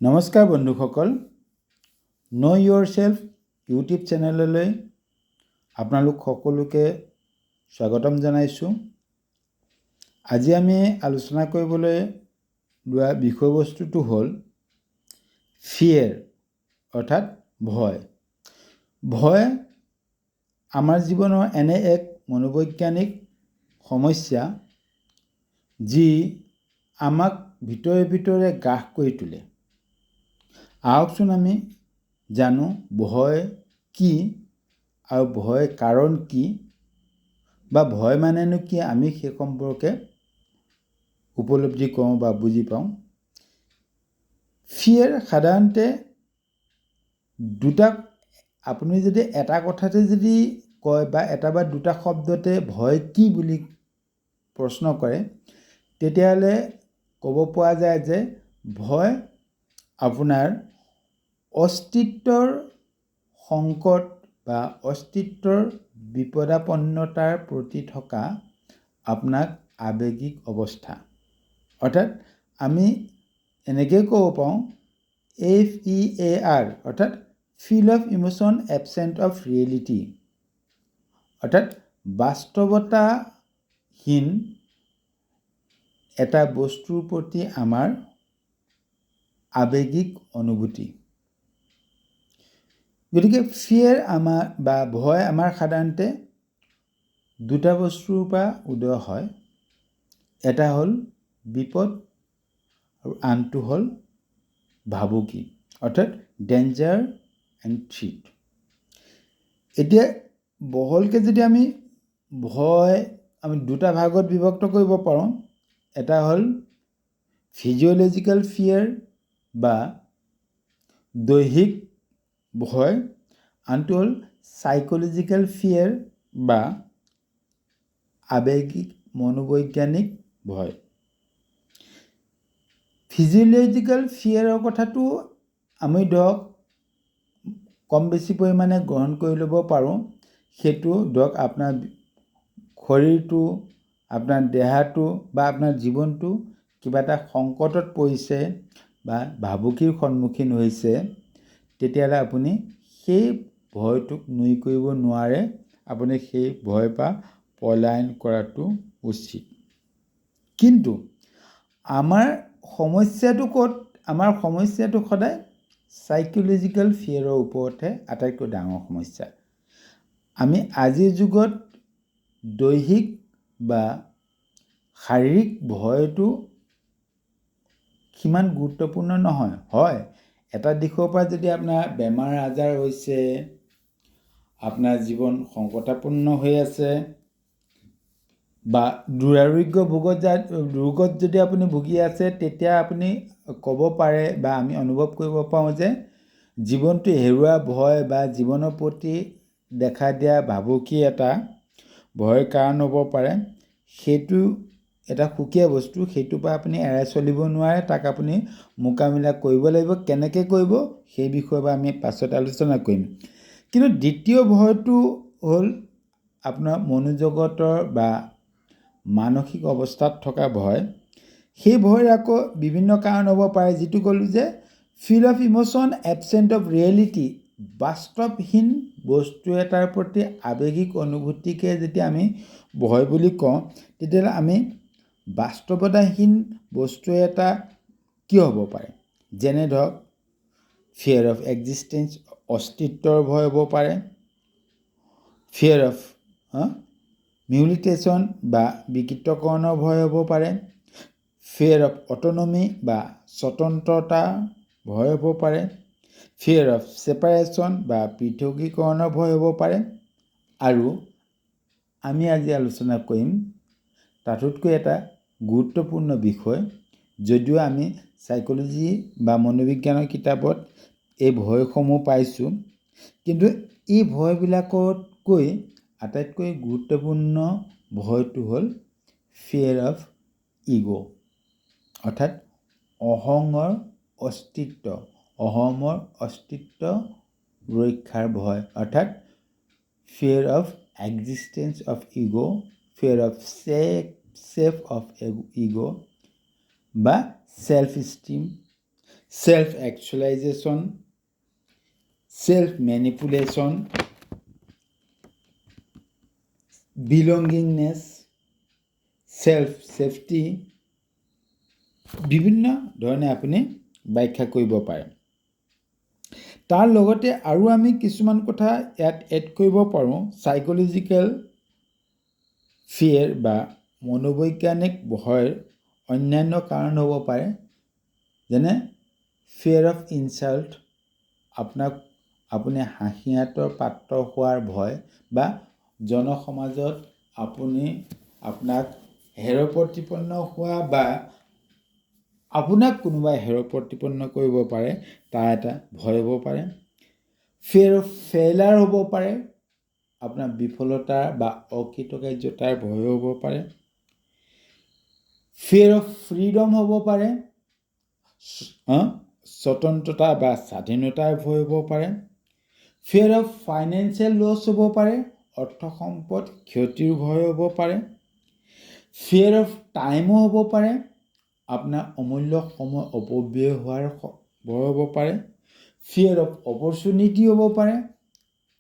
নমস্কাৰ বন্ধুসকল, নো ইয়ৰছেল্ফ ইউটিউব চেনেললৈ আপোনালোক সকলোকে স্বাগতম জনাইছোঁ। আজি আমি আলোচনা কৰিবলৈ লোৱা বিষয়বস্তুটো হ'ল ফিয়েৰ অৰ্থাৎ ভয়। ভয় আমাৰ জীৱনৰ এনে এক মনোবৈজ্ঞানিক সমস্যা যি আমাক ভিতৰে ভিতৰে গ্ৰাস কৰি তোলে। আহকচোন আমি জানো ভয় কি আৰু ভয় কাৰণ কি বা ভয় মানেনো কি, আমি সেই সম্পৰ্কে উপলব্ধি কৰোঁ বা বুজি পাওঁ। ফিয়েৰ সাধাৰণতে আপুনি যদি এটা কথাতে যদি কয় বা এটা বা দুটা শব্দতে ভয় কি বুলি প্ৰশ্ন কৰে, তেতিয়াহ'লে ক'ব পৰা যায় যে ভয় আপোনাৰ অস্তিত্বৰ সংকট বা অস্তিত্বৰ বিপদাপন্নতাৰ প্ৰতি থকা আপোনাক আৱেগিক অৱস্থা। অৰ্থাৎ আমি এনেকৈ ক'ব পাৰোঁ FEAR অৰ্থাৎ feel of emotion absent of reality, অৰ্থাৎ বাস্তৱতাহীন এটা বস্তুৰ প্ৰতি আমাৰ আৱেগিক অনুভূতি। গতিকে ফিয়েৰ বা ভয় আমাৰ সাধাৰণতে দুটা বস্তুৰ পৰা উদয় হয়। এটা হ'ল বিপদ আৰু আনটো হ'ল ভাবুকি অৰ্থাৎ ডেঞ্জাৰ এণ্ড থ্ৰীট। এতিয়া বহলকৈ যদি আমি ভয় দুটা ভাগত বিভক্ত কৰিব পাৰোঁ। এটা হ'ল ফিজিঅ'লজিকেল ফিয়েৰ বা দৈহিক ভয়, আনটো হ'ল চাইক'লজিকেল ফিয়েৰ বা আৱেগিক মনোবৈজ্ঞানিক ভয়। ফিজিঅ'লজিকেল ফিয়েৰৰ কথাটো আমি ধৰক কম বেছি পৰিমাণে গ্ৰহণ কৰি ল'ব পাৰোঁ। সেইটো ধৰক আপোনাৰ শৰীৰটো, আপোনাৰ দেহাটো বা আপোনাৰ জীৱনটো কিবা এটা সংকটত পৰিছে বা ভাবুকিৰ সন্মুখীন হৈছে, তেতিয়াহ'লে আপুনি সেই ভয়টোক নুই কৰিব নোৱাৰে। আপুনি সেই ভয়ৰ পৰা পলায়ন কৰাটো উচিত। কিন্তু আমাৰ সমস্যাটো ক'ত? আমাৰ সমস্যাটো সদায় চাইক'লজিকেল ফিয়েৰৰ ওপৰতহে আটাইতকৈ ডাঙৰ সমস্যা। আমি আজিৰ যুগত দৈহিক বা শাৰীৰিক ভয়টো সিমান গুৰুত্বপূৰ্ণ নহয়। হয়, এটা দিশৰ পৰা যদি আপোনাৰ বেমাৰ আজাৰ হৈছে, আপোনাৰ জীৱন সংকটাপন্ন হৈ আছে বা দুৰাৰোগ্য ৰোগত যদি আপুনি ভুগি আছে, তেতিয়া আপুনি ক'ব পাৰে বা আমি অনুভৱ কৰিব পাৰোঁ যে জীৱনটো হেৰুৱা ভয় বা জীৱনৰ প্ৰতি দেখা দিয়া ভাবুকি এটা ভয়ৰ কাৰণ হ'ব পাৰে। সেইটো এটা সুকীয়া বস্তু, সেইটোৰ পৰা আপুনি এৰাই চলিব নোৱাৰে। তাক আপুনি মোকাবিলা কৰিব লাগিব। কেনেকৈ কৰিব সেই বিষয়ে বা আমি পাছত আলোচনা কৰিম। কিন্তু দ্বিতীয় ভয়টো হ'ল আপোনাৰ মনোজগতৰ বা মানসিক অৱস্থাত থকা ভয়। সেই ভয়ৰ আকৌ বিভিন্ন কাৰণ হ'ব পাৰে, যিটো ক'লোঁ যে feel of emotion absent of reality, বাস্তৱহীন বস্তু এটাৰ প্ৰতি আৱেগিক অনুভূতিকে যেতিয়া আমি ভয় বুলি কওঁ, তেতিয়াহ'লে আমি বাস্তৱতাহীন বস্তু এটা কি হ'ব পাৰে? যেনে ধৰক ফিয়েৰ অফ এক্সিষ্টেঞ্চ, অস্তিত্বৰ ভয় হ'ব পাৰে। ফিয়েৰ অফ মিউটিলেশ্যন বা বিকৃতকৰণৰ ভয় হ'ব পাৰে। ফিয়েৰ অফ অট'নমি বা স্বতন্ত্ৰতাৰ ভয় হ'ব পাৰে। ফিয়েৰ অফ ছেপাৰেশ্যন বা পৃথকীকৰণৰ ভয় হ'ব পাৰে। আৰু আমি আজি আলোচনা কৰিম তাতোতকৈ এটা গুৰুত্বপূৰ্ণ বিষয়, যদিও আমি চাইক'লজি বা মনোবিজ্ঞানৰ কিতাপত এই ভয়সমূহ পাইছোঁ, কিন্তু এই ভয়বিলাকতকৈ আটাইতকৈ গুৰুত্বপূৰ্ণ ভয়টো হ'ল ফিয়েৰ অফ ইগ', অৰ্থাৎ অহঙৰ অস্তিত্ব ৰক্ষাৰ ভয়, অৰ্থাৎ fear of existence of ego', fear of safe of ego' বা self esteem, self actualization, self manipulation, belongingness, self safety, বিভিন্ন ধৰণে আপুনি ব্যাখ্যা কৰিব পাৰে। তাৰ লগতে আৰু আমি কিছুমান কথা ইয়াত এড কৰিব পাৰোঁ। সাইকোলজিক্যাল ফিয়াৰ বা মনোবৈজ্ঞানিক ভয়ৰ অন্যান্য কাৰণ হ'ব পাৰে, যেনে ফিয়াৰ অফ ইনচাল্ট, আপুনি হাঁহিয়াতৰ পাত্ৰ হোৱাৰ ভয়, বা জনসমাজত আপোনাক হেয় প্ৰতিপন্ন হোৱা বা আপোনাক কোনোবাই হেয় প্ৰতিপন্ন কৰিব পাৰে, তাৰ এটা ভয় হ'ব পাৰে। ফিয়াৰ অফ ফেইলাৰ হ'ব পাৰে, আপোনাৰ বিফলতা বা অকৃতকাৰ্যতাৰ ভয় হ'ব পাৰে। ফিয়াৰ অফ ফ্ৰীডম হ'ব পাৰে, স্বতন্ত্ৰতা বা স্বাধীনতাৰ ভয় হ'ব পাৰে। ফিয়াৰ অফ ফাইনেন্সিয়েল লছ হ'ব পাৰে, অৰ্থ সম্পদ ক্ষতিৰ ভয় হ'ব পাৰে। ফিয়াৰ অফ টাইমো হ'ব পাৰে, আপোনাৰ অমূল্য সময় অপব্যয় হোৱাৰ ভয় হ'ব পাৰে। ফিয়াৰ অফ অপৰচুনিটি হ'ব পাৰে,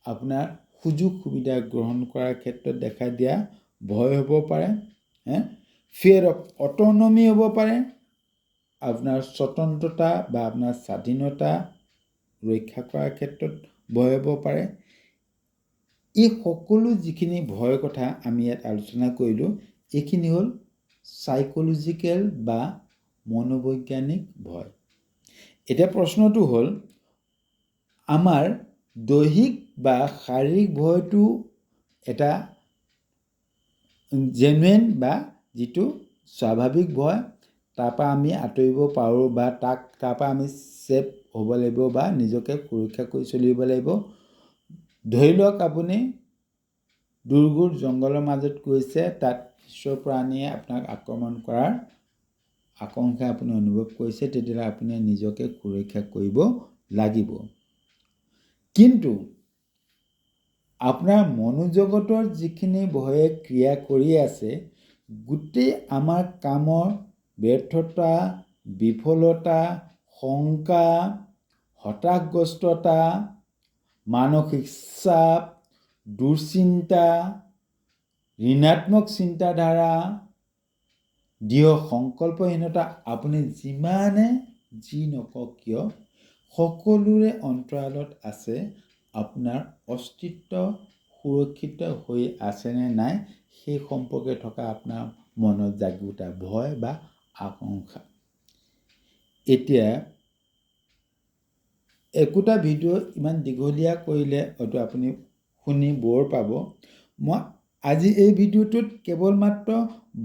আপোনাৰ সুযোগ সুবিধা গ্ৰহণ কৰাৰ ক্ষেত্ৰত দেখা দিয়া ভয় হ'ব পাৰে। ফিয়াৰ অফ অট'নমি হ'ব পাৰে, আপোনাৰ স্বতন্ত্ৰতা বা আপোনাৰ স্বাধীনতা ৰক্ষা কৰাৰ ক্ষেত্ৰত ভয় হ'ব পাৰে। এই সকলো যিখিনি ভয়ৰ কথা আমি ইয়াত আলোচনা কৰিলোঁ, এইখিনি হ'ল সাইকোলজিক্যাল বা মনোবৈজ্ঞানিক ভয়। এতিয়া প্ৰশ্নটো হ'ল, আমাৰ দৈহিক বা শাৰীৰিক ভয়টো এটা জেনুইন বা যিটো স্বাভাৱিক ভয়, তাৰপৰা আমি আঁতৰিব পাৰোঁ বা তাৰপৰা আমি ছেফ হ'ব লাগিব বা নিজকে সুৰক্ষা কৰি চলিব লাগিব। ধৰি লওক আপুনি দুৰ্গম জংঘলৰ মাজত গৈছে, তাত হিংস্ৰ প্ৰাণীয়ে আপোনাক আক্ৰমণ কৰাৰ আশংকা আপুনি অনুভৱ কৰিছে, তেতিয়াহ'লে আপুনি নিজকে সুৰক্ষা কৰিব লাগিব। কিন্তু আপোনাৰ মনোজগতৰ যিখিনি ভয়ে ক্ৰিয়া কৰি আছে, গোটেই আমাৰ কামৰ ব্যৰ্থতা, বিফলতা, শংকা, হতাশাগ্ৰস্ততা, মানসিক চাপ, দুশ্চিন্তা, ঋণাত্মক চিন্তাধাৰা, দৃঢ় সংকল্পহীনতা, আপুনি যিমানে যি নকওক কিয়, সকলোৰে অন্তৰালত আছে আপোনাৰ অস্তিত্ব সুৰক্ষিত হৈ আছেনে নাই সেই সম্পৰ্কে থকা আপোনাৰ মনত জাগি উঠা ভয় বা আকাংক্ষা। এতিয়া একোটা ভিডিঅ' ইমান দীঘলীয়া কৰিলে হয়তো আপুনি শুনি বৰ পাব। মই আজি এই ভিডিঅ'টোত কেৱল মাত্ৰ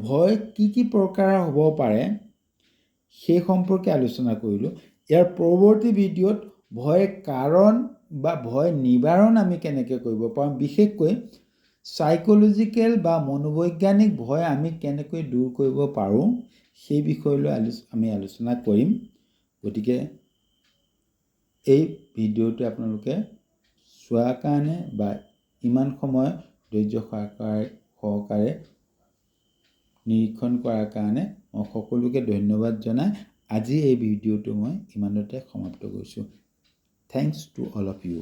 ভয় কি প্ৰকাৰৰ হ'ব পাৰে সেই সম্পৰ্কে আলোচনা কৰিলোঁ। ইয়াৰ পৰৱৰ্তী ভিডিঅ'ত ভয়ৰ কাৰণ বা ভয় নিবাৰণ আমি কেনেকৈ কৰিব পাৰোঁ, বিশেষকৈ সাইকোলজিক্যাল বা মনোবৈজ্ঞানিক ভয় আমি কেনেকৈ দূৰ কৰিব পাৰোঁ, সেই বিষয়লৈ আমি আলোচনা কৰিম। গতিকে এই ভিডিঅ'টো আপোনালোকে চোৱাৰ কাৰণে বা ইমান সময় ধৈৰ্য সহকাৰে নিৰীক্ষণ কৰাৰ কাৰণে মই সকলোকে ধন্যবাদ জনাই আজি এই ভিডিঅ'টো মই ইমানতে সমাপ্ত কৰিছোঁ। Thanks to all of you.